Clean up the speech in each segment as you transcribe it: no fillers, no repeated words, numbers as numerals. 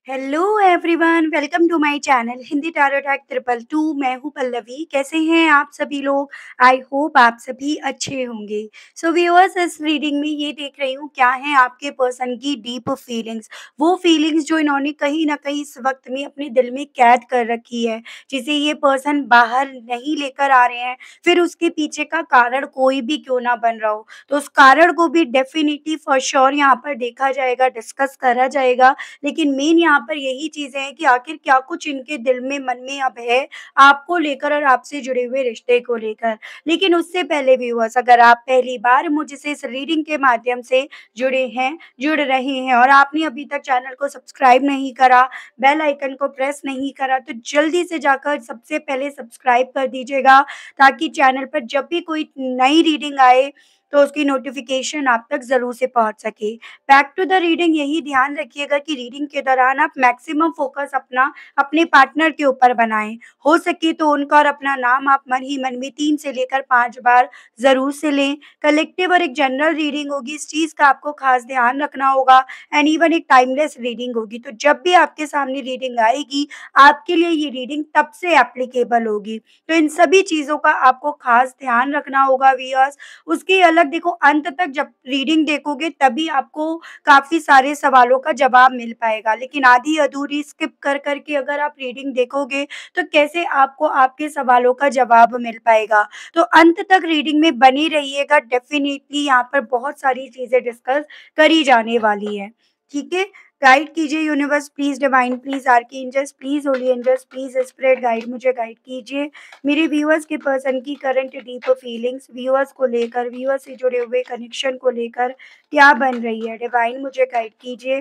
Hello everyone, welcome to my channel Hindi tarot tech 222। मैं हूं पल्लवी। कैसे हैं आप सभी लोग? आई होप आप सभी अच्छे होंगे। सो व्यूअर्स, इस रीडिंग में ये देख रही हूँ क्या है आपके पर्सन की डीप फीलिंग्स। वो फीलिंग्स जो इन्होंने कहीं ना कहीं इस वक्त में अपने दिल में कैद कर रखी है, जिसे ये पर्सन बाहर नहीं लेकर आ रहे हैं। फिर उसके पीछे का कारण कोई भी क्यों ना बन रहा हो, तो उस कारण को भी डेफिनेटली फॉर श्योर यहाँ पर देखा जाएगा, डिस्कस करा जाएगा। लेकिन मेन यहाँ पर यही चीज़ें हैं कि आखिर क्या कुछ इनके दिल में, मन में अब है आपको लेकर और आपसे जुड़े हुए रिश्ते को लेकर। लेकिन उससे पहले व्यूअर्स, अगर आप पहली बार मुझसे इस रीडिंग के माध्यम से जुड़ रहे हैं और आपने अभी तक चैनल को सब्सक्राइब नहीं करा, बेल आइकन को प्रेस नहीं करा, तो जल्दी से जाकर सबसे पहले सब्सक्राइब कर दीजिएगा, ताकि चैनल पर जब भी कोई नई रीडिंग आए तो उसकी नोटिफिकेशन आप तक ज़रूर से पहुँच सके। बैक टू द रीडिंग, यही ध्यान रखिएगा कि रीडिंग के दौरान आप मैक्सिमम फोकस अपना अपने पार्टनर के ऊपर बनाएं। हो सके तो उनका और अपना नाम आप मन ही मन में 3 से लेकर 5 बार ज़रूर से लें। कलेक्टिव और एक जनरल रीडिंग होगी, इस चीज़ का आपको खास ध्यान रखना होगा। एंड इवन एक टाइमलेस रीडिंग होगी, तो जब भी आपके सामने रीडिंग आएगी, आपके लिए ये रीडिंग तब से एप्लीकेबल होगी। तो इन सभी चीज़ों का आपको खास ध्यान रखना होगा व्यूअर्स। उसके अलग देखो, अंत तक जब रीडिंग देखोगे तभी आपको काफ़ी सारे सवालों का जवाब मिल पाएगा। लेकिन आधी-अधूरी स्किप कर कर के अगर आप रीडिंग देखोगे, तो कैसे आपको आपके सवालों का जवाब मिल पाएगा? तो अंत तक रीडिंग में बने रहिएगा, डेफ़िनिटली यहाँ पर बहुत सारी चीज़ें डिस्कस करी जाने वाली हैं। ठीक है? गाइड कीजिए universe please, divine please, archangels please, holy angels please, spirit guide मुझे गाइड कीजिए। मेरे व्यूअर्स के पर्सन की करंट डीप फीलिंग्स, व्यूअर्स को लेकर, व्यूअर्स से जुड़े हुए कनेक्शन को लेकर क्या बन रही है, डिवाइन मुझे गाइड कीजिए।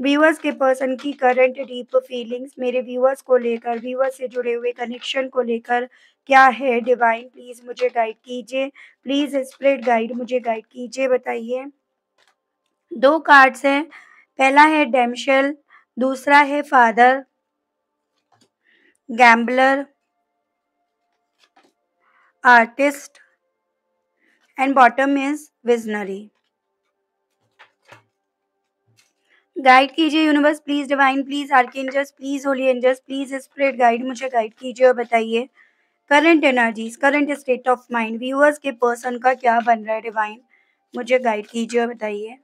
व्यूअर्स के पर्सन की करंट डीप फीलिंग्स मेरे व्यूअर्स को लेकर, व्यूअर्स से जुड़े हुए कनेक्शन को लेकर क्या है, डिवाइन प्लीज़ मुझे गाइड कीजिए। प्लीज़ स्पिरिट गाइड मुझे गाइड कीजिए, बताइए। 2 कार्ड्स हैं, पहला है डैमसेल, दूसरा है father, gambler, artist and bottom is visionary. Guide कीजिए universe please, divine please, archangels please, holy angels please, spirit guide मुझे गाइड कीजिए और बताइए current energies, current state of mind, viewers के पर्सन का क्या बन रहा है, डिवाइन मुझे गाइड कीजिए और बताइए।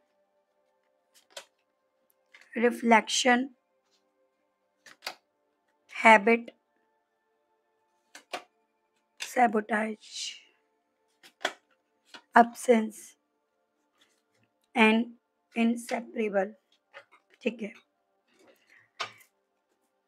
Reflection, habit, sabotage, absence and inseparable। ठीक है,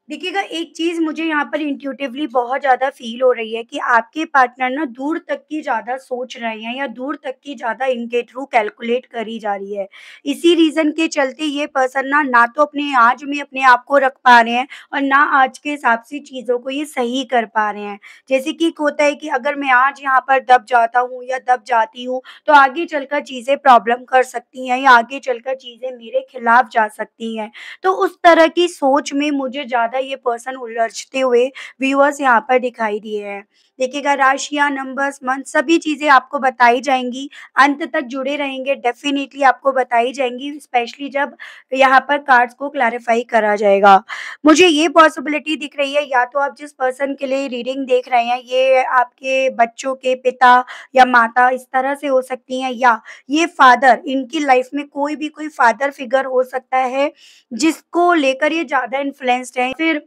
देखिएगा, एक चीज़ मुझे यहाँ पर इंट्यूटिवली बहुत ज़्यादा फ़ील हो रही है कि आपके पार्टनर ना दूर तक की ज़्यादा सोच रहे हैं, या दूर तक की ज़्यादा इनके थ्रू कैलकुलेट करी जा रही है। इसी रीज़न के चलते ये पर्सन ना तो अपने आज में अपने आप को रख पा रहे हैं, और ना आज के हिसाब से चीज़ों को ये सही कर पा रहे हैं। जैसे कि एक होता है कि अगर मैं आज यहाँ पर दब जाता हूँ या दब जाती हूँ, तो आगे चलकर चीज़ें प्रॉब्लम कर सकती हैं, या आगे चलकर चीज़ें मेरे खिलाफ जा सकती हैं। तो उस तरह की सोच में मुझे ज़्यादा ये पर्सन उलझते हुए व्यूअर्स यहाँ पर दिखाई दिए हैं। देखिएगा, राशियाँ, नंबर्स, मंथ सभी चीज़ें आपको बताई जाएँगी। अंत तक जुड़े रहेंगे, डेफ़िनिटली आपको बताई जाएँगी, स्पेशली जब यहाँ पर कार्ड्स को क्लैरिफ़ाई करा जाएगा। मुझे ये पॉसिबिलिटी दिख रही है, या तो आप जिस पर्सन के लिए रीडिंग देख रहे हैं, ये आपके बच्चों के पिता या माता इस तरह से हो सकती हैं, या ये फादर, इनकी लाइफ़ में कोई फादर फिगर हो सकता है जिसको लेकर ये ज़्यादा इन्फ्लुएंस्ड हैं। फिर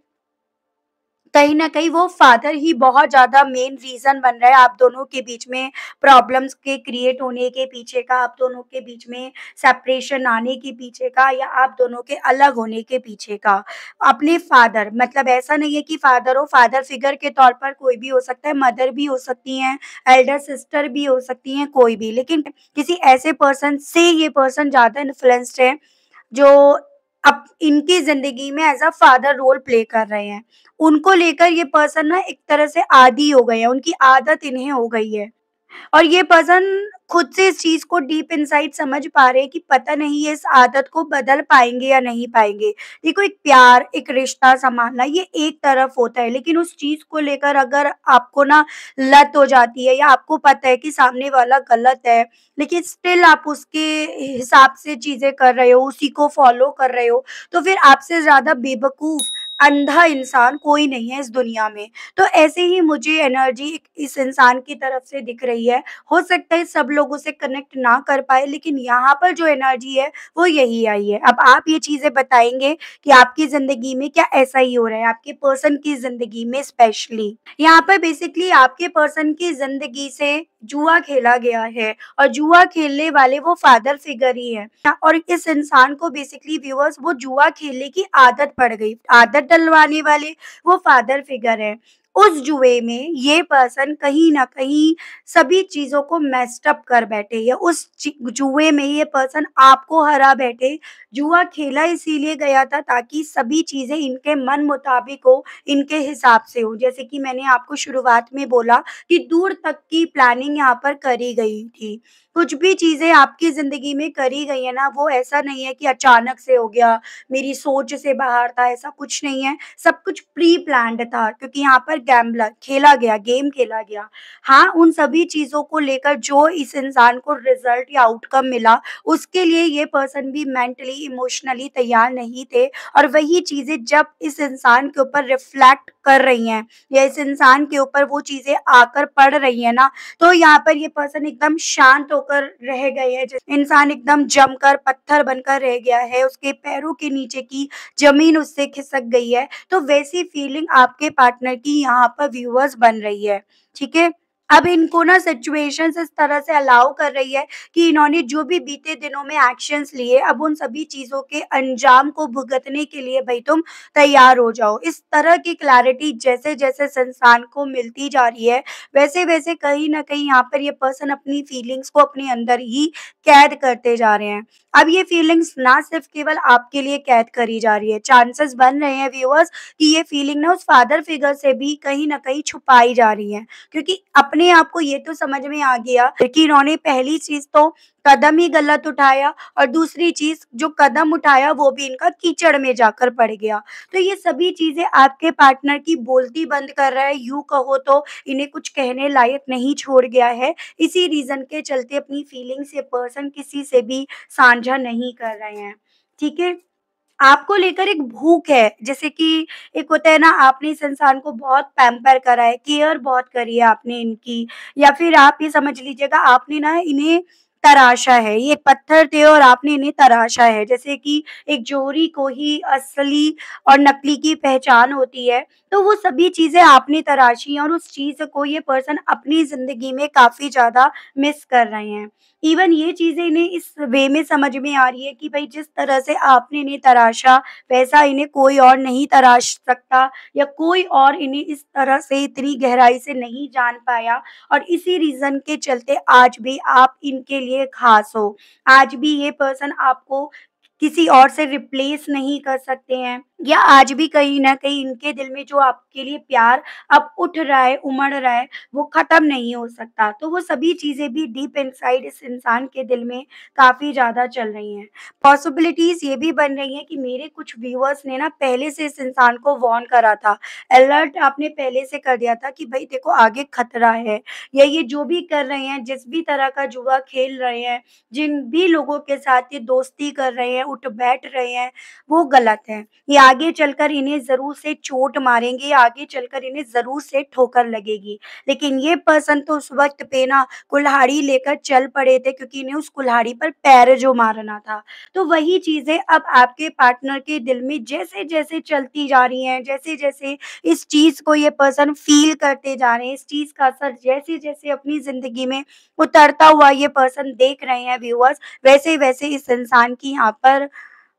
कहीं न कहीं वो फादर ही बहुत ज़्यादा मेन रीज़न बन रहा है आप दोनों के बीच में प्रॉब्लम्स के क्रिएट होने के पीछे का, आप दोनों के बीच में सेपरेशन आने के पीछे का, या आप दोनों के अलग होने के पीछे का। अपने फादर, मतलब ऐसा नहीं है कि फादर हो, फादर फिगर के तौर पर कोई भी हो सकता है, मदर भी हो सकती हैं, एल्डर सिस्टर भी हो सकती हैं, कोई भी। लेकिन किसी ऐसे पर्सन से ये पर्सन ज़्यादा इन्फ्लुएंस्ड है, जो अब इनकी ज़िंदगी में as a father role play कर रहे हैं। उनको लेकर ये पर्सन ना एक तरह से आदी हो गए हैं, उनकी आदत इन्हें हो गई है। और ये पर्सन खुद से इस चीज़ को डीप इनसाइड समझ पा रहे हैं कि पता नहीं ये इस आदत को बदल पाएँगे या नहीं पाएँगे। देखो, एक प्यार, एक रिश्ता सँभालना ये एक तरफ होता है, लेकिन उस चीज़ को लेकर अगर आपको ना लत हो जाती है या आपको पता है कि सामने वाला गलत है, लेकिन स्टिल आप उसके हिसाब से चीज़ें कर रहे हो, उसी को फ़ॉलो कर रहे हो, तो फिर आपसे ज़्यादा बेवकूफ़, अंधा इंसान कोई नहीं है इस दुनिया में। तो ऐसे ही मुझे एनर्जी इस इंसान की तरफ से दिख रही है। हो सकता है सब लोगों से कनेक्ट ना कर पाए, लेकिन यहाँ पर जो एनर्जी है वो यही आई है। अब आप ये चीज़ें बताएँगे कि आपकी ज़िंदगी में क्या ऐसा ही हो रहा है, आपके पर्सन की ज़िंदगी में स्पेशली? यहाँ पर बेसिकली आपके पर्सन की ज़िंदगी से जुआ खेला गया है और जुआ खेलने वाले वो फादर फिगर ही हैं। और इस इंसान को बेसिकली व्यूअर्स वो जुआ खेलने की आदत पड़ गई। आदत डलवाने वाले वो फादर फिगर हैं। उस जुए में ये पर्सन कहीं न कहीं सभी चीज़ों को मेस्ड अप कर बैठे या उस जुए में ये पर्सन आपको हरा बैठे। जुआ खेला इसीलिए गया था ताकि सभी चीज़ें इनके मन मुताबिक हो, इनके हिसाब से हो। जैसे कि मैंने आपको शुरुआत में बोला कि दूर तक की प्लानिंग यहाँ पर करी गई थी। कुछ भी चीज़ें आपकी ज़िंदगी में करी गई है ना, वो ऐसा नहीं है कि अचानक से हो गया, मेरी सोच से बाहर था, ऐसा कुछ नहीं है। सब कुछ प्री प्लान्ड था, क्योंकि यहाँ पर गैम्बलर खेला गया, गेम खेला गया। हाँ, उन सभी चीज़ों को लेकर जो इस इंसान को रिज़ल्ट या आउटकम मिला, उसके लिए ये पर्सन भी मेंटली, इमोशनली तैयार नहीं थे, और वही चीज़ें जब इस इंसान के ऊपर रिफ्लेक्ट कर रही हैं या इस इंसान के ऊपर वो चीज़ें आकर पड़ रही हैं ना, तो यहाँ पर ये पर्सन एकदम शांत होकर रह गए हैं। जैसे इंसान एकदम जमकर पत्थर बनकर रह गया है, उसके पैरों के नीचे की ज़मीन उससे खिसक गई है। तो वैसी फीलिंग आपके पार्टनर की यहाँ पर व्यूअर्स बन रही है, ठीक है? अब इनको ना सिचुएशंस इस तरह से अलाउ कर रही है कि इन्होंने जो भी बीते दिनों में एक्शंस लिए, अब उन सभी चीज़ों के अंजाम को भुगतने के लिए भई तुम तैयार हो जाओ। इस तरह की क्लैरिटी जैसे-जैसे संसान को मिलती जा रही है, वैसे-वैसे कहीं न कहीं यहाँ पर ये पर्सन अपनी फीलिंग्स को अपने अंदर ही कैद करते जा रहे हैं। अब ये फीलिंग्स ना सिर्फ़ केवल आपके लिए कैद करी जा रही है, चांसेस बन रहे हैं व्यूअर्स कि ये फीलिंग ना उस फादर फिगर से भी कहीं न कहीं छुपाई जा रही है। क्योंकि अपने आप को ये तो समझ में आ गया कि इन्होंने पहली चीज़ तो कदम ही गलत उठाया, और दूसरी चीज़ जो कदम उठाया वो भी इनका कीचड़ में जाकर पड़ गया। तो ये सभी चीज़ें आपके पार्टनर की बोलती बंद कर रहा है, यूँ कहो तो इन्हें कुछ कहने लायक नहीं छोड़ गया है। इसी रीज़न के चलते अपनी फीलिंग्स ये पर्सन किसी से भी साझा नहीं कर रहे हैं। ठीक है? आपको लेकर एक भूख है, जैसे कि एक होता है ना, आपने इस इंसान को बहुत पैम्पर करा है, केयर बहुत करी है आपने इनकी, या फिर आप ये समझ लीजिएगा आपने ना इन्हें तराशा है। ये पत्थर थे और आपने इन्हें तराशा है। जैसे कि एक जोहरी को ही असली और नकली की पहचान होती है, तो वो सभी चीज़ें आपने तराशी हैं और उस चीज़ को ये पर्सन अपनी ज़िंदगी में काफ़ी ज़्यादा मिस कर रहे हैं। इवन ये चीज़ें इन्हें इस वे में समझ में आ रही है कि भई जिस तरह से आपने इन्हें तराशा, वैसा इन्हें कोई और नहीं तराश सकता, या कोई और इन्हें इस तरह से इतनी गहराई से नहीं जान पाया, और इसी रीज़न के चलते आज भी आप इनके लिए ख़ास हो। आज भी ये पर्सन आपको किसी और से रिप्लेस नहीं कर सकते हैं, या आज भी कहीं न कहीं इनके दिल में जो आपके लिए प्यार अब उठ रहा है, उमड़ रहा है, वो ख़त्म नहीं हो सकता। तो वो सभी चीज़ें भी डीप इनसाइड इस इंसान के दिल में काफ़ी ज़्यादा चल रही हैं। पॉसिबिलिटीज़ ये भी बन रही हैं कि मेरे कुछ व्यूअर्स ने ना पहले से इस इंसान को वार्न करा था। अलर्ट आपने पहले से कर दिया था कि भई देखो आगे खतरा है, या ये जो भी कर रहे हैं, जिस भी तरह का जुआ खेल रहे हैं, जिन भी लोगों के साथ ये दोस्ती कर रहे हैं, उठ-बैठ रहे हैं, वो गलत है। ये आगे चलकर इन्हें ज़रूर से चोट मारेंगे, आगे चलकर इन्हें ज़रूर से ठोकर लगेगी। लेकिन ये पर्सन तो उस वक़्त पे ना कुल्हाड़ी लेकर चल पड़े थे, क्योंकि इन्हें उस कुल्हाड़ी पर पैर जो मारना था। तो वही चीज़ें अब आपके पार्टनर के दिल में जैसे-जैसे चलती जा रही हैं, जैसे-जैसे इस चीज़ को ये पर्सन फ़ील करते जा रहे हैं, इस चीज़ का असर जैसे-जैसे अपनी ज़िंदगी में उतरता हुआ ये पर्सन देख रहे हैं व्यूअर्स, वैसे-वैसे इस इंसान की यहाँ पर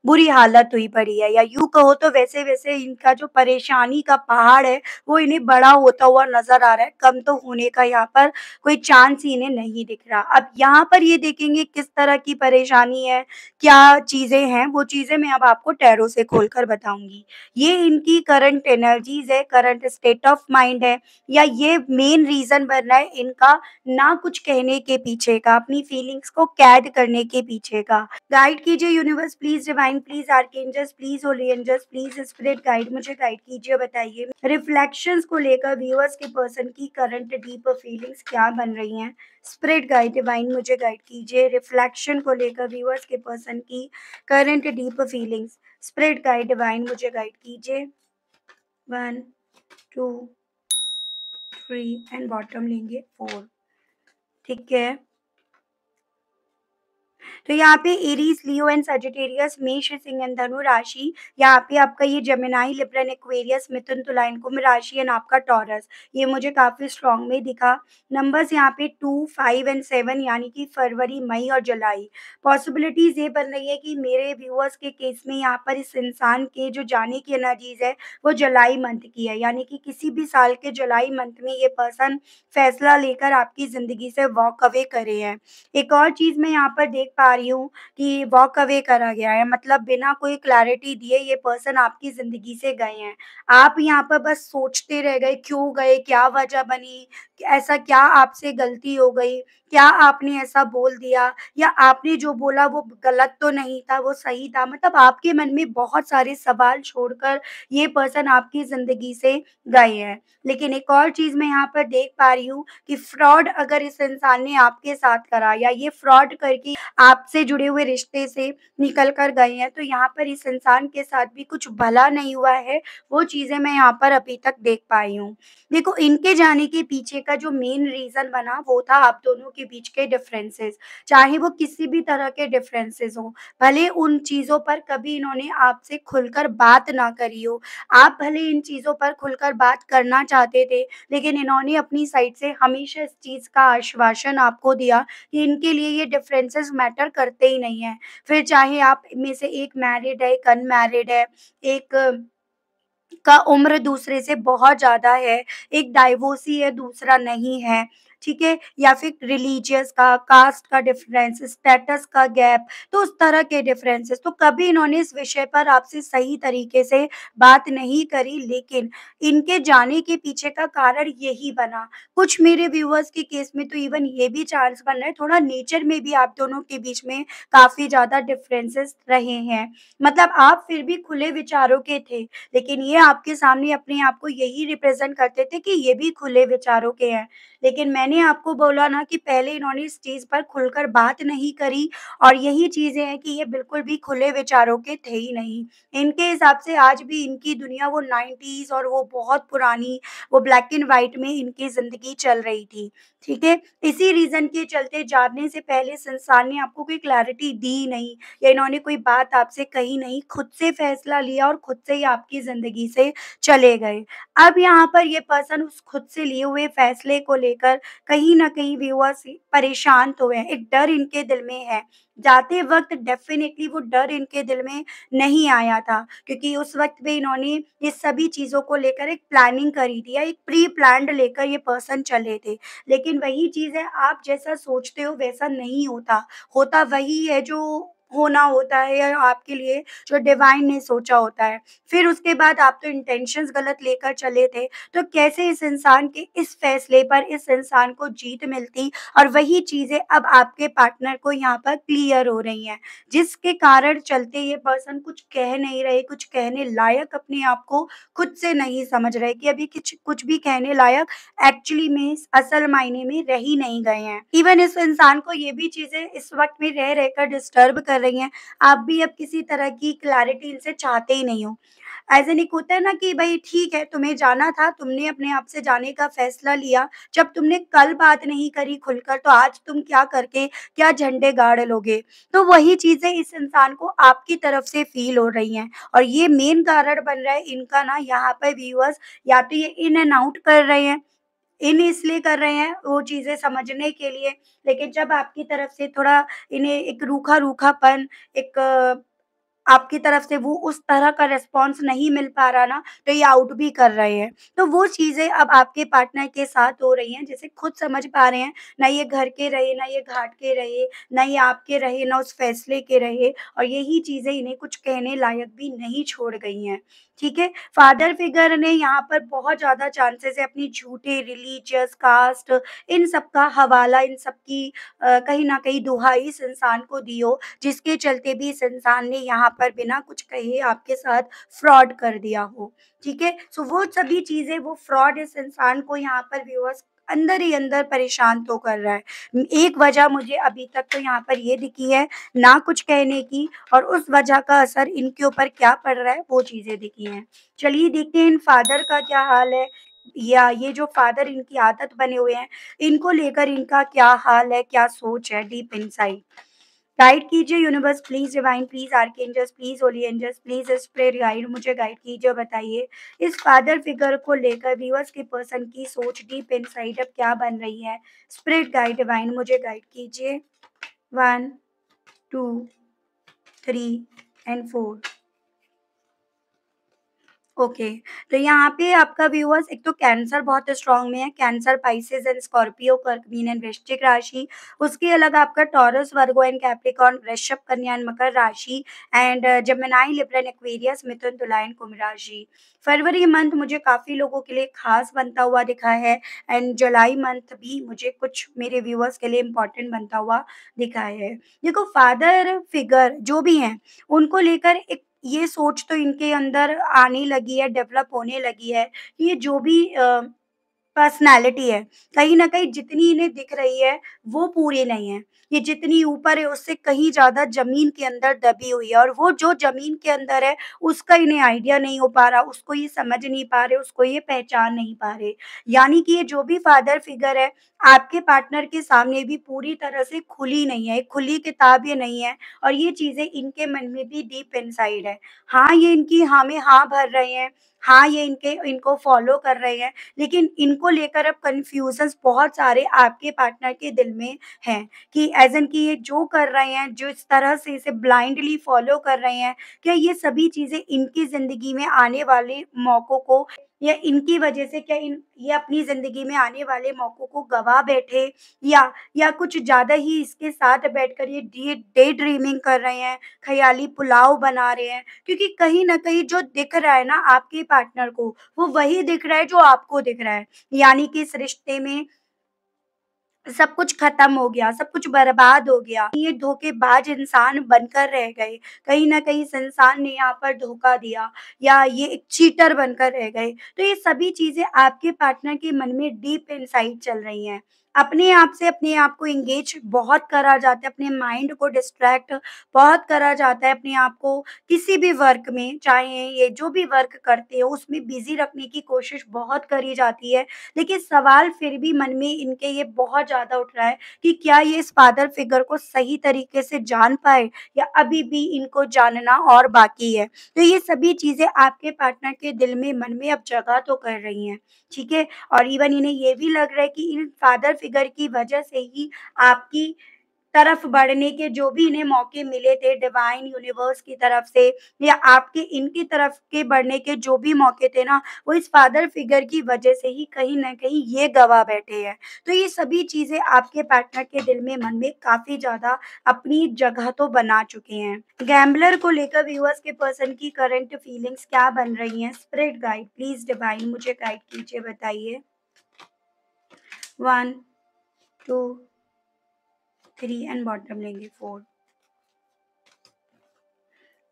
बुरी हालत हुई पड़ी है, या यूँ कहो तो वैसे-वैसे इनका जो परेशानी का पहाड़ है, वो इन्हें बड़ा होता हुआ नज़र आ रहा है, कम तो होने का यहाँ पर कोई चांस ही इन्हें नहीं दिख रहा। अब यहाँ पर ये देखेंगे किस तरह की परेशानी है, क्या चीज़ें हैं, वो चीज़ें मैं अब आपको टैरो से खोल कर बताऊँगी। ये इनकी करंट एनर्जीज़ है, करंट स्टेट ऑफ माइंड है, या ये मेन रीज़न बन रहा है इनका ना कुछ कहने के पीछे का, अपनी फीलिंग्स को कैद करने के पीछे का। गाइड कीजिए universe please, divine please, archangels please, holy angels please, spirit guide, मुझे गाइड कीजिए, बताइए रिफ्लेक्शंस को लेकर व्यूअर्स के पर्सन की करंट डीप फीलिंग्स क्या बन रही हैं? स्पिरिट गाइड, डिवाइन मुझे गाइड कीजिए, रिफ्लेक्शन को लेकर व्यूअर्स के पर्सन की current deep feelings. Spirit guide, divine मुझे गाइड कीजिए। 1, 2, 3 एंड बॉटम लेंगे 4। ठीक है। तो यहाँ पे एरीज, लियो एंड सजिटेरियस, मेष, सिंह एंड धनु राशि, यहाँ पे आपका ये जेमिनाई, लिब्रन, एक्वेरियस, मिथुन, तुला एंड कुंभ राशि एंड आपका टॉरस, ये मुझे काफ़ी स्ट्रॉन्ग में दिखा। नंबर्स यहाँ पे 2, 5 एंड 7, यानी कि फरवरी, मई और जुलाई। पॉसिबिलिटीज़ ये बन रही है कि मेरे व्यूअर्स के केस में यहाँ पर इस इंसान के जो जाने की एनर्जीज़ है, वो जुलाई मंथ की है, यानी कि किसी भी साल के जुलाई मंथ में ये पर्सन फैसला लेकर आपकी ज़िंदगी से वॉक अवे करे हैं। एक और चीज़ मैं यहाँ पर देख पा रही हूँ कि वॉक अवे करा गया है, मतलब बिना कोई क्लैरिटी दिए ये पर्सन आपकी ज़िंदगी से गए हैं। आप यहाँ पर बस सोचते रह गए, क्यों गए, क्या वजह बनी, ऐसा क्या आपसे गलती हो गई, क्या आपने ऐसा बोल दिया, या आपने जो बोला वो गलत तो नहीं था, वो सही था। मतलब आपके मन में बहुत सारे सवाल छोड़कर ये पर्सन आपकी ज़िंदगी से गए हैं। लेकिन एक और चीज़ मैं यहाँ पर देख पा रही हूँ कि फ्रॉड अगर इस इंसान ने आपके साथ करा, या ये फ्रॉड करके आपसे जुड़े हुए रिश्ते से निकल कर गए हैं, तो यहाँ पर इस इंसान के साथ भी कुछ भला नहीं हुआ है, वो चीज़ें मैं यहाँ पर अभी तक देख पाई हूँ। देखो, इनके जाने के पीछे का जो मेन रीज़न बना वो था आप दोनों के बीच के डिफरेंसेस, चाहे वो किसी भी तरह के डिफरेंसेस हों, भले उन चीज़ों पर कभी इन्होंने आपसे खुलकर बात ना करी हो, आप भले इन चीज़ों पर खुलकर बात करना चाहते थे, लेकिन इन्होंने अपनी साइड से हमेशा इस चीज़ का आश्वासन आपको दिया कि इनके लिए ये डिफरेंसेस मैटर करते ही नहीं हैं। फिर चाहे आप में से एक मैरिड है, एक अनमैरिड है, एक का उम्र दूसरे से बहुत ज़्यादा है, एक डाइवोर्सी है, दूसरा नहीं है, ठीक है? या फिर रिलीजियस का, कास्ट का डिफरेंस, स्टेटस का गैप, तो उस तरह के डिफरेंसेस। तो कभी इन्होंने इस विषय पर आपसे सही तरीके से बात नहीं करी, लेकिन इनके जाने के पीछे का कारण यही बना। कुछ मेरे व्यूअर्स के केस में तो इवन ये भी चांस बन रहा है, थोड़ा नेचर में भी आप दोनों के बीच में काफ़ी ज़्यादा डिफरेंसेस रहे हैं। मतलब आप फिर भी खुले विचारों के थे, लेकिन ये आपके सामने अपने आप को यही रिप्रेज़ेंट करते थे कि ये भी खुले विचारों के हैं। लेकिन मैंने आपको बोला ना कि पहले इन्होंने इस चीज़ पर खुलकर बात नहीं करी, और यही चीज़ें हैं कि ये बिल्कुल भी खुले विचारों के थे ही नहीं। इनके हिसाब से आज भी इनकी दुनिया वो 90s और वो बहुत पुरानी, वो ब्लैक एंड व्हाइट में इनकी ज़िंदगी चल रही थी, ठीक है? इसी रीज़न के चलते जानने से पहले इस इंसान ने आपको कोई क्लैरिटी दी ही नहीं, या इन्होंने कोई बात आपसे कही नहीं, खुद से फैसला लिया और खुद से ही आपकी ज़िंदगी से चले गए। अब यहाँ पर ये पर्सन उस खुद से लिए हुए फैसले को लेकर कहीं न कहीं व्यूअर्स परेशान तो हैं, एक डर इनके दिल में है। जाते वक़्त डेफ़िनिटली वो डर इनके दिल में नहीं आया था, क्योंकि उस वक़्त पे इन्होंने ये सभी चीज़ों को लेकर एक प्लानिंग करी थी, या एक प्री प्लान्ड लेकर ये पर्सन चले थे। लेकिन वही चीज़ है, आप जैसा सोचते हो वैसा नहीं होता। होता वही है जो होना होता है, या आपके लिए जो डिवाइन ने सोचा होता है। फिर उसके बाद आप तो इंटेंशंस गलत लेकर चले थे, तो कैसे इस इंसान के इस फैसले पर इस इंसान को जीत मिलती, और वही चीज़ें अब आपके पार्टनर को यहाँ पर क्लियर हो रही हैं। जिसके कारण चलते ये पर्सन कुछ कह नहीं रहे, कुछ कहने लायक अपने आप को खुद से नहीं समझ रहे कि अभी किच कुछ भी कहने लायक एक्चुअली में असल मायने में रह ही नहीं गए हैं। इवन इस इंसान को ये भी चीज़ें इस वक़्त में रह रहकर डिस्टर्ब कर रही हैं। आप भी अब किसी तरह की क्लैरिटी इनसे चाहते ही नहीं हो। एज़ एन एक होता है ना कि भई ठीक है, तुम्हें जाना था, तुमने अपने आप से जाने का फ़ैसला लिया। जब तुमने कल बात नहीं करी खुलकर, तो आज तुम क्या करके क्या झंडे गाड़ लोगे? तो वही चीज़ें इस इंसान को आपकी तरफ से फ़ील हो रही हैं, और ये मेन कारण बन रहा है इनका ना यहाँ पर व्यूअर्स, या तो ये इन एंड आउट कर रहे हैं, इन इसलिए कर रहे हैं वो चीज़ें समझने के लिए, लेकिन जब आपकी तरफ से थोड़ा इन्हें एक रूखा-रूखापन, एक आपकी तरफ से वो उस तरह का रिस्पॉन्स नहीं मिल पा रहा ना, तो ये आउट भी कर रहे हैं। तो वो चीज़ें अब आपके पार्टनर के साथ हो रही हैं, जैसे खुद समझ पा रहे हैं, ना ये घर के रहे, ना ये घाट के रहे, ना ये आपके रहे, ना उस फैसले के रहे, और यही चीज़ें इन्हें कुछ कहने लायक भी नहीं छोड़ गई हैं, ठीक है? फादर फिगर ने यहाँ पर बहुत ज़्यादा चांसेस है अपनी झूठे रिलीजियस, कास्ट, इन सब का हवाला, इन सब की कहीं न कहीं दुहाई इस इंसान को दी हो, जिसके चलते भी इस इंसान ने यहाँ पर बिना कुछ कहे आपके साथ फ्रॉड कर दिया हो, ठीक है? सो वो सभी चीज़ें, वो फ्रॉड इस इंसान को यहाँ पर व्यूअर्स अंदर ही अंदर परेशान तो कर रहा है। एक वजह मुझे अभी तक तो यहाँ पर ये दिखी है, ना कुछ कहने की, और उस वजह का असर इनके ऊपर क्या पड़ रहा है, वो चीज़ें दिखी हैं। चलिए देखते हैं इन फादर का क्या हाल है, या ये जो फादर इनकी आदत बने हुए हैं, इनको लेकर इनका क्या हाल है, क्या सोच है डीप इनसाइड। गाइड कीजिए universe please, divine please, archangels please, holy angels please, spirit guide मुझे गाइड कीजिए और बताइए इस फादर फिगर को लेकर व्यूअर्स के पर्सन की सोच डीप इनसाइड अब क्या बन रही है। स्पिरिट गाइड डिवाइन मुझे गाइड कीजिए। 1, 2, 3 एंड 4। ओके, तो यहाँ पे आपका व्यूअर्स एक तो कैंसर बहुत स्ट्रॉन्ग में है, कैंसर, पाइसेस एंड स्कॉर्पियो, कर्क, मीन एंड वृश्चिक राशि। उसके अलग आपका टॉरस, वर्गो एंड कैप्रिकॉर्न, वृषभ, कन्या एंड मकर राशि, and Gemini, Libra and Aquarius, मिथुन, तुला एंड कुंभ राशि। फरवरी मंथ मुझे काफ़ी लोगों के लिए खास बनता हुआ दिखा है, एंड जुलाई मंथ भी मुझे कुछ मेरे व्यूअर्स के लिए इम्पोर्टेंट बनता हुआ दिखा है। देखो फादर फिगर जो भी हैं, उनको लेकर एक ये सोच तो इनके अंदर आने लगी है, डेवलप होने लगी है। ये जो भी पर्सनैलिटी है, कहीं न कहीं जितनी इन्हें दिख रही है, वो पूरी नहीं है। ये जितनी ऊपर है, उससे कहीं ज़्यादा ज़मीन के अंदर दबी हुई है, और वो जो ज़मीन के अंदर है, उसका इन्हें आइडिया नहीं हो पा रहा, उसको ये समझ नहीं पा रहे, उसको ये पहचान नहीं पा रहे। यानी कि ये जो भी फादर फिगर है, आपके पार्टनर के सामने भी पूरी तरह से खुली नहीं है, एक खुली किताब ये नहीं है, और ये चीज़ें इनके मन में भी डीप इनसाइड है। हाँ, ये इनकी हाँ में हाँ भर रहे हैं, हाँ, ये इनको फ़ॉलो कर रहे हैं, लेकिन इनको लेकर अब कन्फ्यूज़न्स बहुत सारे आपके पार्टनर के दिल में हैं, कि एज़ इन कि ये जो कर रहे हैं, जो इस तरह से इसे ब्लाइंडली फ़ॉलो कर रहे हैं, क्या ये सभी चीज़ें इनकी ज़िंदगी में आने वाले मौकों को, या इनकी वजह से क्या इन ये अपनी ज़िंदगी में आने वाले मौकों को गँवा बैठे, या कुछ ज़्यादा ही इसके साथ बैठकर ये डे ड्रीमिंग कर रहे हैं, ख़याली पुलाव बना रहे हैं? क्योंकि कहीं न कहीं जो दिख रहा है ना आपके पार्टनर को, वो वही दिख रहा है जो आपको दिख रहा है। यानी कि इस रिश्ते में सब कुछ खत्म हो गया, सब कुछ बर्बाद हो गया। ये धोखेबाज इंसान बनकर रह गए। कहीं न कहीं इस इंसान ने यहाँ पर धोखा दिया, या ये एक चीटर बनकर रह गए। तो ये सभी चीज़ें आपके पार्टनर के मन में डीप इनसाइड चल रही हैं। अपने आप से अपने आप को एंगेज बहुत करा जाता है, अपने माइंड को डिस्ट्रैक्ट बहुत करा जाता है, अपने आप को किसी भी वर्क में, चाहे ये जो भी वर्क करते हो उसमें बिज़ी रखने की कोशिश बहुत करी जाती है। देखिए सवाल फिर भी मन में इनके ये बहुत ज़्यादा उठ रहा है कि क्या ये इस फादर फिगर को सही तरीके से जान पाए, या अभी भी इनको जानना और बाकी है। तो ये सभी चीज़ें आपके पार्टनर के दिल में, मन में अब जगह तो कर रही हैं, ठीक है? और इवन इन्हें ये भी लग रहा है कि इन फादर फिगर की वजह से ही आपकी तरफ बढ़ने के जो भी इन्हें मौके मिले थे डिवाइन यूनिवर्स की तरफ से, या आपके इनकी तरफ के बढ़ने के जो भी मौके थे ना, वो इस फादर फिगर की वजह से ही कहीं न कहीं ये गँवा बैठे हैं। तो ये सभी चीज़ें आपके पार्टनर के दिल में, मन में काफ़ी ज़्यादा अपनी जगह तो बना चुके हैं। गैम्बलर को लेकर व्यूअर्स के पर्सन की करंट फीलिंग्स क्या बन रही हैं? स्पिरिट गाइड प्लीज़ डिवाइन मुझे गाइड कीजिए, बताइए। 1, 2, 3 एंड बॉटम लेंगे 4।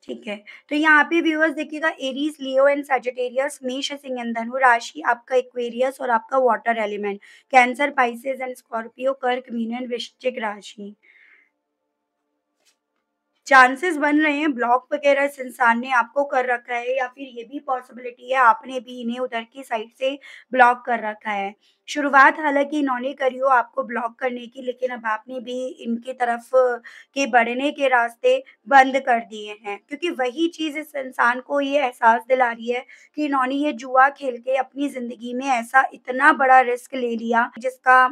ठीक है। तो यहाँ पे व्यूअर्स देखिएगा, एरीज़, लियो एंड सजिटेरियस, मेष, सिंह एंड धनु राशि, आपका एक्वेरियस और आपका water element, cancer, Pisces and Scorpio, कर्क, मीन एंड वृश्चिक राशि। चांसेस बन रहे हैं ब्लॉक वगैरह इस इंसान ने आपको कर रखा है, या फिर ये भी पॉसिबिलिटी है आपने भी इन्हें उधर की साइड से ब्लॉक कर रखा है। शुरुआत हालाँकि इन्होंने करी हो आपको ब्लॉक करने की, लेकिन अब आपने भी इनकी तरफ के बढ़ने के रास्ते बंद कर दिए हैं। क्योंकि वही चीज़ इस इंसान को ये एहसास दिला रही है कि इन्होंने ये जुआ खेल के अपनी ज़िंदगी में ऐसा इतना बड़ा रिस्क ले लिया, जिसका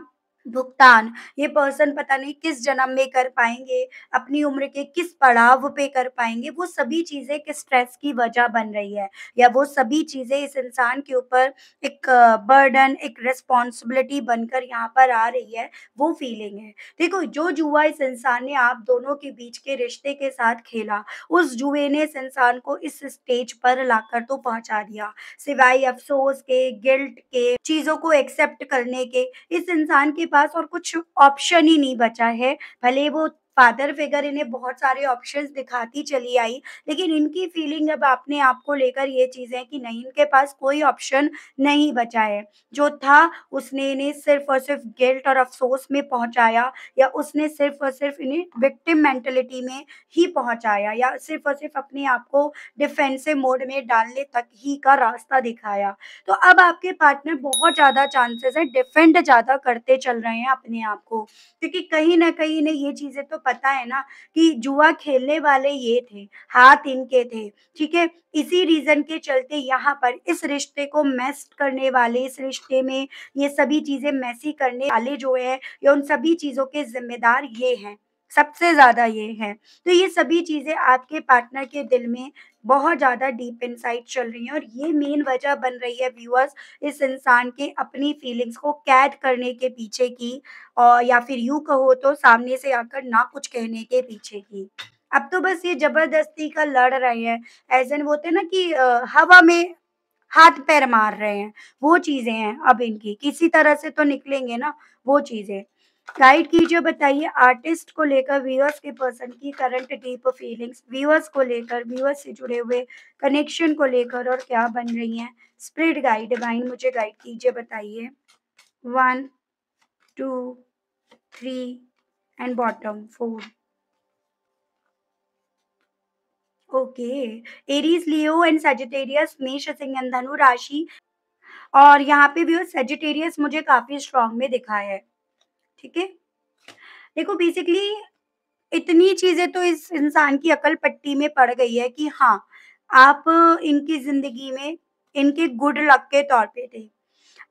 भुगतान, ये पर्सन पता नहीं किस जन्म में कर पाएँगे, अपनी उम्र के किस पड़ाव पे कर पाएँगे, वो सभी चीज़ें एक स्ट्रेस की वजह बन रही है या वो सभी चीज़ें इस इंसान के ऊपर एक बर्डन, एक रिस्पॉन्सिबिलिटी बनकर यहाँ पर आ रही है, वो फीलिंग है। देखो, जो जुआ इस इंसान ने आप दोनों के बीच के रिश्ते के साथ खेला, उस जुए ने इस इंसान को इस स्टेज पर लाकर तो पहुँचा दिया। सिवाय अफ़सोस के, गिल्ट के, चीज़ों को एक्सेप्ट करने के, इस इंसान के पास और कुछ ऑप्शन ही नहीं बचा है। भले वो फादर फिगर इन्हें बहुत सारे ऑप्शंस दिखाती चली आई, लेकिन इनकी फीलिंग अब अपने आप को लेकर ये चीज़ है कि नहीं, इनके पास कोई ऑप्शन नहीं बचा है। जो था उसने इन्हें सिर्फ़ और सिर्फ़ गिल्ट और अफ़सोस में पहुँचाया या उसने सिर्फ़ और सिर्फ़ इन्हें विक्टिम मेंटालिटी में ही पहुँचाया या सिर्फ़ और सिर्फ़ अपने आप को डिफेंसिव मोड में डालने तक ही का रास्ता दिखाया। तो अब आपके पार्टनर बहुत ज़्यादा चांसेस है डिफेंड ज़्यादा करते चल रहे हैं अपने आप को। क्योंकि कहीं न कहीं इन्हें ये चीज़ें तो पता है ना कि जुआ खेलने वाले ये थे, हाथ इनके थे, ठीक है? इसी रीज़न के चलते यहाँ पर इस रिश्ते को मेस करने वाले, इस रिश्ते में ये सभी चीज़ें मेसी करने वाले जो हैं या उन सभी चीज़ों के ज़िम्मेदार ये हैं, सबसे ज़्यादा ये हैं। तो ये सभी चीज़ें आपके पार्टनर के दिल में बहुत ज़्यादा डीप इनसाइड चल रही हैं और ये मेन वजह बन रही है व्यूअर्स इस इंसान के अपनी फीलिंग्स को कैद करने के पीछे की और या फिर यूँ कहो तो सामने से आकर ना कुछ कहने के पीछे की। अब तो बस ये ज़बरदस्ती का लड़ रहे हैं, ऐज़ इन वो होते हैं ना कि हवा में हाथ-पैर मार रहे हैं, वो चीज़ें हैं अब इनकी, किसी तरह से तो निकलेंगे ना, वो चीज़ें। गाइड कीजिए, बताइए आर्टिस्ट को लेकर व्यूअर्स के पर्सन की करंट डीप फीलिंग्स, व्यूअर्स को लेकर, व्यूअर्स से जुड़े हुए कनेक्शन को लेकर और क्या बन रही हैं? स्पिरिट गाइड डिवाइन मुझे गाइड कीजिए, बताइए। 1, 2, 3 and bottom 4। Okay, Aries, Leo and Sagittarius, मेष, सिंह एंड धनु राशि और यहाँ पे भी वो सजिटेरियस मुझे काफ़ी स्ट्रॉन्ग में दिखा है, ठीक है? देखो बेसिकली इतनी चीज़ें तो इस इंसान की अकल पट्टी में पड़ गई है कि हाँ, आप इनकी ज़िंदगी में इनके गुड लक के तौर पे थे।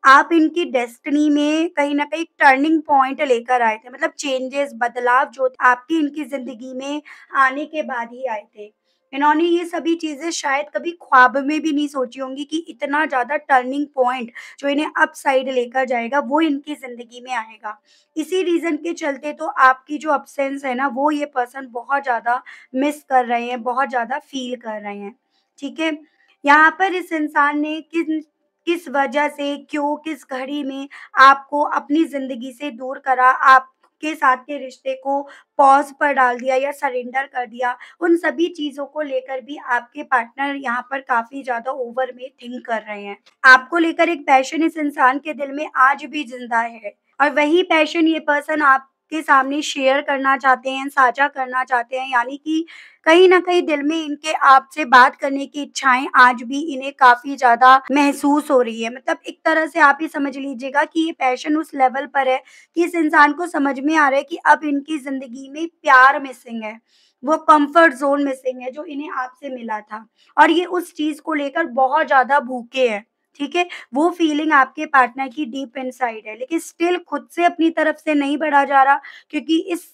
आप इनकी डेस्टिनी में कहीं न कहीं टर्निंग पॉइंट लेकर आए थे। मतलब चेंजेज़, बदलाव जो आपकी इनकी ज़िंदगी में आने के बाद ही आए थे। इन्होंने ये सभी चीज़ें शायद कभी ख्वाब में भी नहीं सोची होंगी कि इतना ज़्यादा टर्निंग पॉइंट जो इन्हें अप साइड लेकर जाएगा, वो इनकी ज़िंदगी में आएगा। इसी रीज़न के चलते तो आपकी जो अब्सेंस है ना, वो ये पर्सन बहुत ज़्यादा मिस कर रहे हैं, बहुत ज़्यादा फ़ील कर रहे हैं। ठीक है? यहाँ पर इस इंसान ने किस वजह से, क्यों, किस घड़ी में आपको अपनी ज़िंदगी से दूर करा, आपके साथ के रिश्ते को पॉज़ पर डाल दिया या सरेंडर कर दिया, उन सभी चीज़ों को लेकर भी आपके पार्टनर यहाँ पर काफ़ी ज़्यादा ओवर में थिंक कर रहे हैं। आपको लेकर एक पैशन इस इंसान के दिल में आज भी ज़िंदा है और वही पैशन ये पर्सन आपके सामने शेयर करना चाहते हैं, साझा करना चाहते हैं, यानी कि कहीं न कहीं दिल में इनके आपसे बात करने की इच्छाएँ आज भी इन्हें काफ़ी ज़्यादा महसूस हो रही है। मतलब एक तरह से आप ये समझ लीजिएगा कि ये पैशन उस लेवल पर है कि इस इंसान को समझ में आ रहा है कि अब इनकी ज़िंदगी में प्यार मिसिंग है। वो कम्फर्ट ज़ोन मिसिंग है जो इन्हें आपसे मिला था और ये उस चीज़ को लेकर बहुत ज़्यादा भूखे हैं, ठीक है? वो फीलिंग आपके पार्टनर की डीप इनसाइड है, लेकिन स्टिल खुद से अपनी तरफ से नहीं बढ़ा जा रहा क्योंकि इस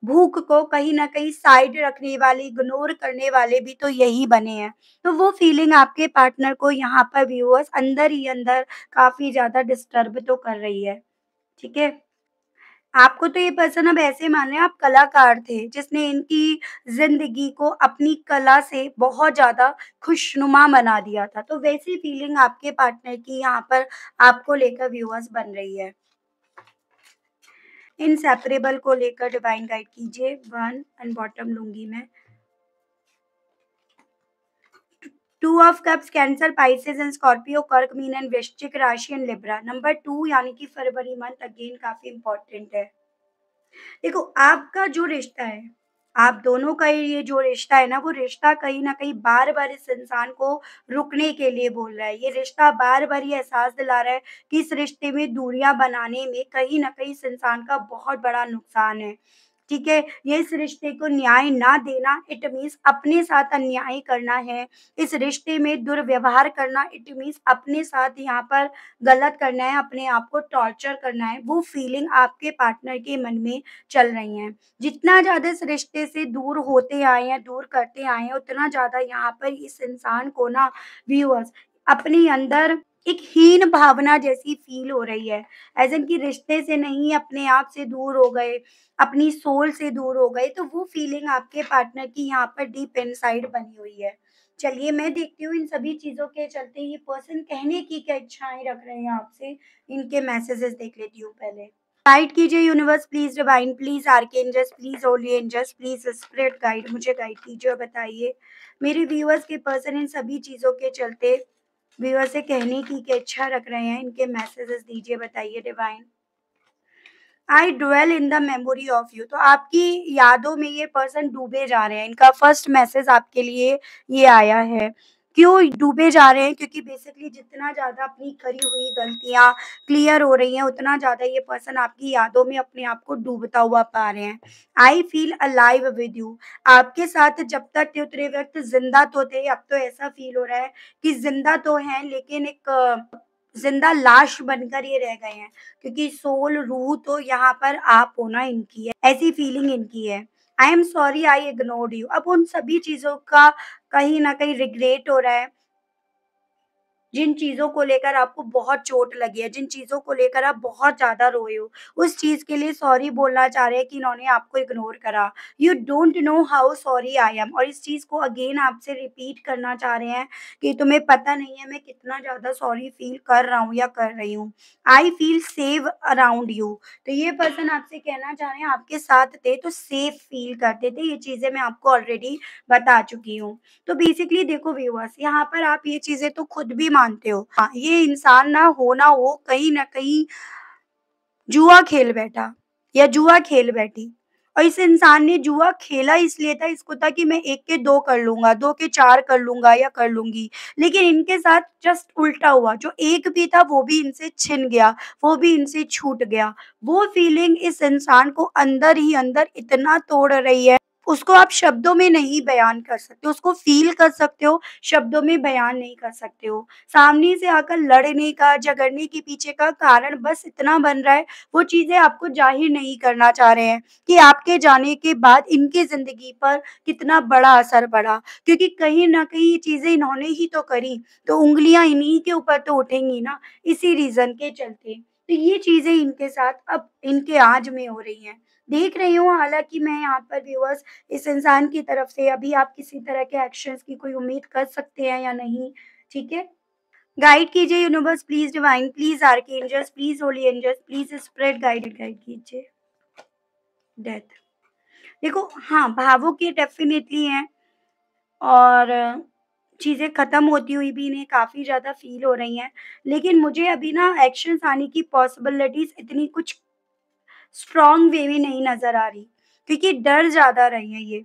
भूख को कहीं न कहीं साइड रखने वाले, इग्नोर करने वाले भी तो यही बने हैं। तो वो फीलिंग आपके पार्टनर को यहाँ पर व्यूअर्स अंदर ही अंदर काफ़ी ज़्यादा डिस्टर्ब तो कर रही है, ठीक है? आपको तो ये पर्सन अब ऐसे मान लें आप कलाकार थे, जिसने इनकी ज़िंदगी को अपनी कला से बहुत ज़्यादा खुशनुमा बना दिया था। तो वैसी फीलिंग आपके पार्टनर की यहाँ पर आपको लेकर व्यूअर्स बन रही है। इनसेपरेबल को लेकर डिवाइन गाइड कीजिए, 1 एंड बॉटम लूँगी मैं। 2 of cups, cancer, Pisces and Scorpio, कर्क, मीन एंड वृश्चिक राशि एंड लिब्रा। नंबर 2 यानी कि फरवरी मंथ अगेन काफ़ी इम्पोर्टेंट है। देखो, आपका जो रिश्ता है, आप दोनों का ये जो रिश्ता है ना, वो रिश्ता कहीं न कहीं बार-बार इस इंसान को रुकने के लिए बोल रहा है। ये रिश्ता बार-बार ये एहसास दिला रहा है कि इस रिश्ते में दूरियाँ बनाने में कहीं न कहीं इस इंसान का बहुत बड़ा नुकसान है। ठीक है? ये इस रिश्ते को न्याय ना देना इट मीन्स अपने साथ अन्याय करना है। इस रिश्ते में दुर्व्यवहार करना इट मीन्स अपने साथ यहाँ पर गलत करना है, अपने आप को टॉर्चर करना है, वो फीलिंग आपके पार्टनर के मन में चल रही हैं। जितना ज़्यादा इस रिश्ते से दूर होते आए हैं, दूर करते आए हैं, उतना ज़्यादा यहाँ पर इस इंसान को ना व्यूअर्स अपने अंदर एक हीन भावना जैसी फ़ील हो रही है। ऐज़ इन कि रिश्ते से नहीं, अपने आप से दूर हो गए, अपनी सोल से दूर हो गए, तो वो फीलिंग आपके पार्टनर की यहाँ पर डीप इनसाइड बनी हुई है। चलिए मैं देखती हूँ इन सभी चीज़ों के चलते ये पर्सन कहने की क्या इच्छाएँ रख रहे हैं आपसे, इनके मैसेजेस देख लेती हूँ पहले। गाइड कीजिए universe please divine please archangels please holy angels please spirit guide मुझे गाइड कीजिए और बताइए मेरे व्यूअर्स के पर्सन इन सभी चीज़ों के चलते व्यूअर्स से कहने की क्या इच्छा रख रहे हैं, इनके मैसेजेस दीजिए बताइए divine. I dwell in the memory of you, तो आपकी यादों में ये पर्सन डूबे जा रहे हैं। इनका फर्स्ट मैसेज आपके लिए ये आया है। क्यों डूबे जा रहे हैं? क्योंकि बेसिकली जितना ज़्यादा अपनी करी हुई गलतियाँ क्लियर हो रही हैं, उतना ज़्यादा ये पर्सन आपकी यादों में अपने आप को डूबता हुआ पा रहे हैं। I feel alive with you, आपके साथ जब तक थे उतने वक़्त ज़िंदा तो थे, अब तो ऐसा फ़ील हो रहा है कि ज़िंदा तो हैं लेकिन एक ज़िंदा लाश बनकर ये रह गए हैं। क्योंकि सोल रूह तो यहाँ पर आप होना इनकी है, ऐसी फीलिंग इनकी है। I am sorry I ignored you, अब उन सभी चीज़ों का कहीं न कहीं रिग्रेट हो रहा है। जिन चीज़ों को लेकर आपको बहुत चोट लगी है, जिन चीज़ों को लेकर आप बहुत ज़्यादा रोए हो, उस चीज़ के लिए सॉरी बोलना चाह रहे हैं कि इन्होंने आपको इग्नोर करा। You don't know how sorry I am, और इस चीज़ को अगेन आपसे रिपीट करना चाह रहे हैं कि तुम्हें पता नहीं है मैं कितना ज़्यादा सॉरी फ़ील कर रहा हूँ या कर रही हूँ। I feel safe around you, तो ये पर्सन आपसे कहना चाह रहे हैं आपके साथ थे तो सेफ फ़ील करते थे, ये चीज़ें मैं आपको ऑलरेडी बता चुकी हूँ। तो बेसिकली देखो व्यूअर्स, यहाँ पर आप ये चीज़ें तो खुद भी मानते हो। हाँ, ये इंसान ना हो कहीं न कहीं जुआ खेल बैठा या जुआ खेल बैठी, और इस इंसान ने जुआ खेला इसलिए था, इसको था कि मैं 1 के 2 कर लूँगा, 2 के 4 कर लूँगा या कर लूँगी। लेकिन इनके साथ जस्ट उल्टा हुआ, जो 1 भी था वो भी इनसे छिन गया, वो भी इनसे छूट गया। वो फीलिंग इस इंसान को अंदर ही अंदर इतना तोड़ रही है, उसको आप शब्दों में नहीं बयान कर सकते, उसको फ़ील कर सकते हो, शब्दों में बयान नहीं कर सकते हो। सामने से आकर लड़ने का, झगड़ने के पीछे का कारण बस इतना बन रहा है, वो चीज़ें आपको ज़ाहिर नहीं करना चाह रहे हैं कि आपके जाने के बाद इनकी ज़िंदगी पर कितना बड़ा असर पड़ा। क्योंकि कहीं न कहीं ये चीज़ें इन्होंने ही तो करी, तो उँगलियाँ इन्हीं के ऊपर तो उठेंगी ना, इसी रीज़न के चलते। तो ये चीज़ें इनके साथ अब इनके आज में हो रही हैं। देख रही हूँ हालाँकि मैं यहाँ पर व्यूअर्स इस इंसान की तरफ से अभी आप किसी तरह के एक्शंस की कोई उम्मीद कर सकते हैं या नहीं, ठीक है? गाइड कीजिए universe please divine please archangels please holy angels please spread guide guide कीजिए। डेथ, देखो हाँ, भावुक ये डेफ़िनेटली हैं, और चीज़ें ख़त्म होती हुई भी इन्हें काफ़ी ज़्यादा फ़ील हो रही हैं। लेकिन मुझे अभी ना एक्शंस आने की पॉसिबिलिटीज़ इतनी कुछ स्ट्रॉन्ग वे में नहीं नज़र आ रही, क्योंकि डर ज़्यादा रही हैं ये,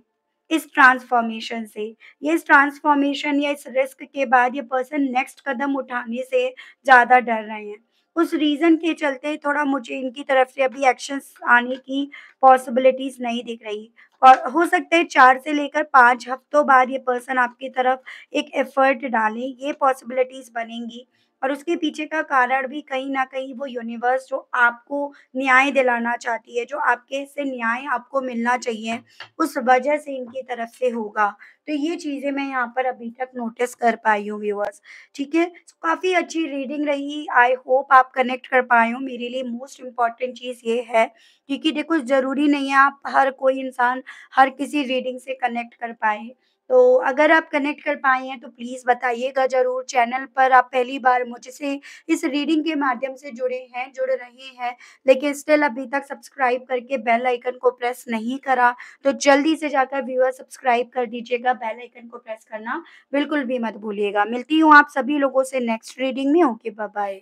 इस ट्रांसफ़ॉर्मेशन से। ये इस ट्रांसफ़ॉर्मेशन या इस रिस्क के बाद ये पर्सन नेक्स्ट कदम उठाने से ज़्यादा डर रहे हैं। उस रीज़न के चलते थोड़ा मुझे इनकी तरफ से अभी एक्शंस आने की पॉसिबिलिटीज़ नहीं दिख रही, और हो सकता है 4 से लेकर 5 हफ्तों बाद ये पर्सन आपकी तरफ एक एफ़र्ट डालें, ये पॉसिबिलिटीज़ बनेंगी। और उसके पीछे का कारण भी कहीं न कहीं वो यूनिवर्स जो आपको न्याय दिलाना चाहती है, जो आपके से न्याय आपको मिलना चाहिए, उस वजह से इनकी तरफ से होगा। तो ये चीज़ें मैं यहाँ पर अभी तक नोटिस कर पाई हूँ व्यूअर्स, ठीक है? काफ़ी अच्छी रीडिंग रही, आई होप आप कनेक्ट कर पाए हो। मेरे लिए मोस्ट इम्पोर्टेंट चीज़ ये है, क्योंकि देखो ज़रूरी नहीं है आप हर कोई इंसान हर किसी रीडिंग से कनेक्ट कर पाए। तो अगर आप कनेक्ट कर पाए हैं तो प्लीज़ बताइएगा ज़रूर। चैनल पर आप पहली बार मुझसे इस रीडिंग के माध्यम से जुड़े हैं, जुड़ रहे हैं, लेकिन स्टिल अभी तक सब्सक्राइब करके बेल आइकन को प्रेस नहीं करा, तो जल्दी से जाकर व्यूअर सब्सक्राइब कर दीजिएगा, बेल आइकन को प्रेस करना बिल्कुल भी मत भूलिएगा। मिलती हूँ आप सभी लोगों से नेक्स्ट रीडिंग में। Okay, bye bye.